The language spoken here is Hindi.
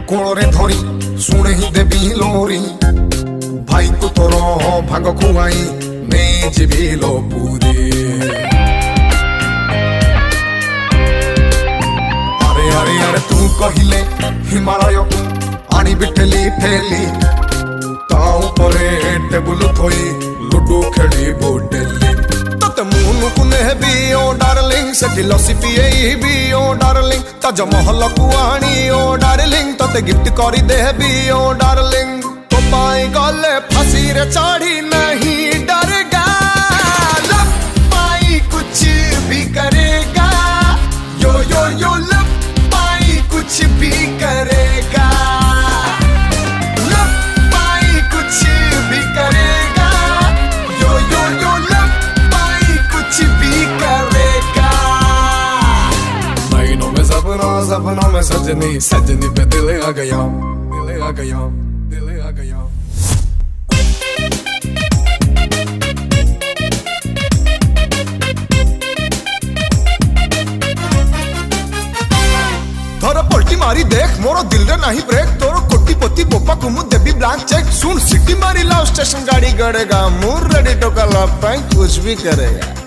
कोଳରେ ଧରି ଶୁଣେ ହିଁ ଦେବି ଲୋରି ଭାଇକୁ ତୋର ଭାଗ ଖୁଆଇ ନେଇଯିବି ଲୋ ପୁରୀ ଆରେ ଆରେ ଆରେ ତୁ କହିଲେ ହିମାଳୟକୁ ଆଣିବି ଠେଲି ଠେଲି ତା ଉପରେ ଟେବୁଲ ଥୋଇ ଲୁଡୁ ଖେଳିବୁ ଡେଲି ତତେ ମୁନକୁ ନେବି ଓ ଡାର୍ଲିଂ ସେଠି ଲସି ପିଏଇବି ଓ ଡାର୍ଲିଂ ତାଜମହଲକୁ ଆଣି ଓ ଡାର୍ଲିଂ ତତେ गिफ्ट କରି ଦେବି ଓ ଡାର୍ଲିଂ ତୋ ପାଇଁ ଗଲେ ଫାଶୀରେ ଚଢ଼ି नहीं डरेगा लव पाई कुछ भी करेगा यो यो यो लव पाई कुछ भी करेगा लव पाई कुछ भी करेगा यो यो यो लव पाई कुछ भी करेगा महीनों में सपनों में सजनी सजनी पे दिल आ गया दिल आ गया दिल आ गया थोड़ा पलटी मारी देख मोरो दिल रे नहीं ब्रेक तोरो कोटीपति बोपा को मु देबी ब्लैंक चेक सुन सिटी मारी लव स्टेशन गाड़ी गड़ेगा मुर रेडी टोका लव पाई कुछ भी करेगा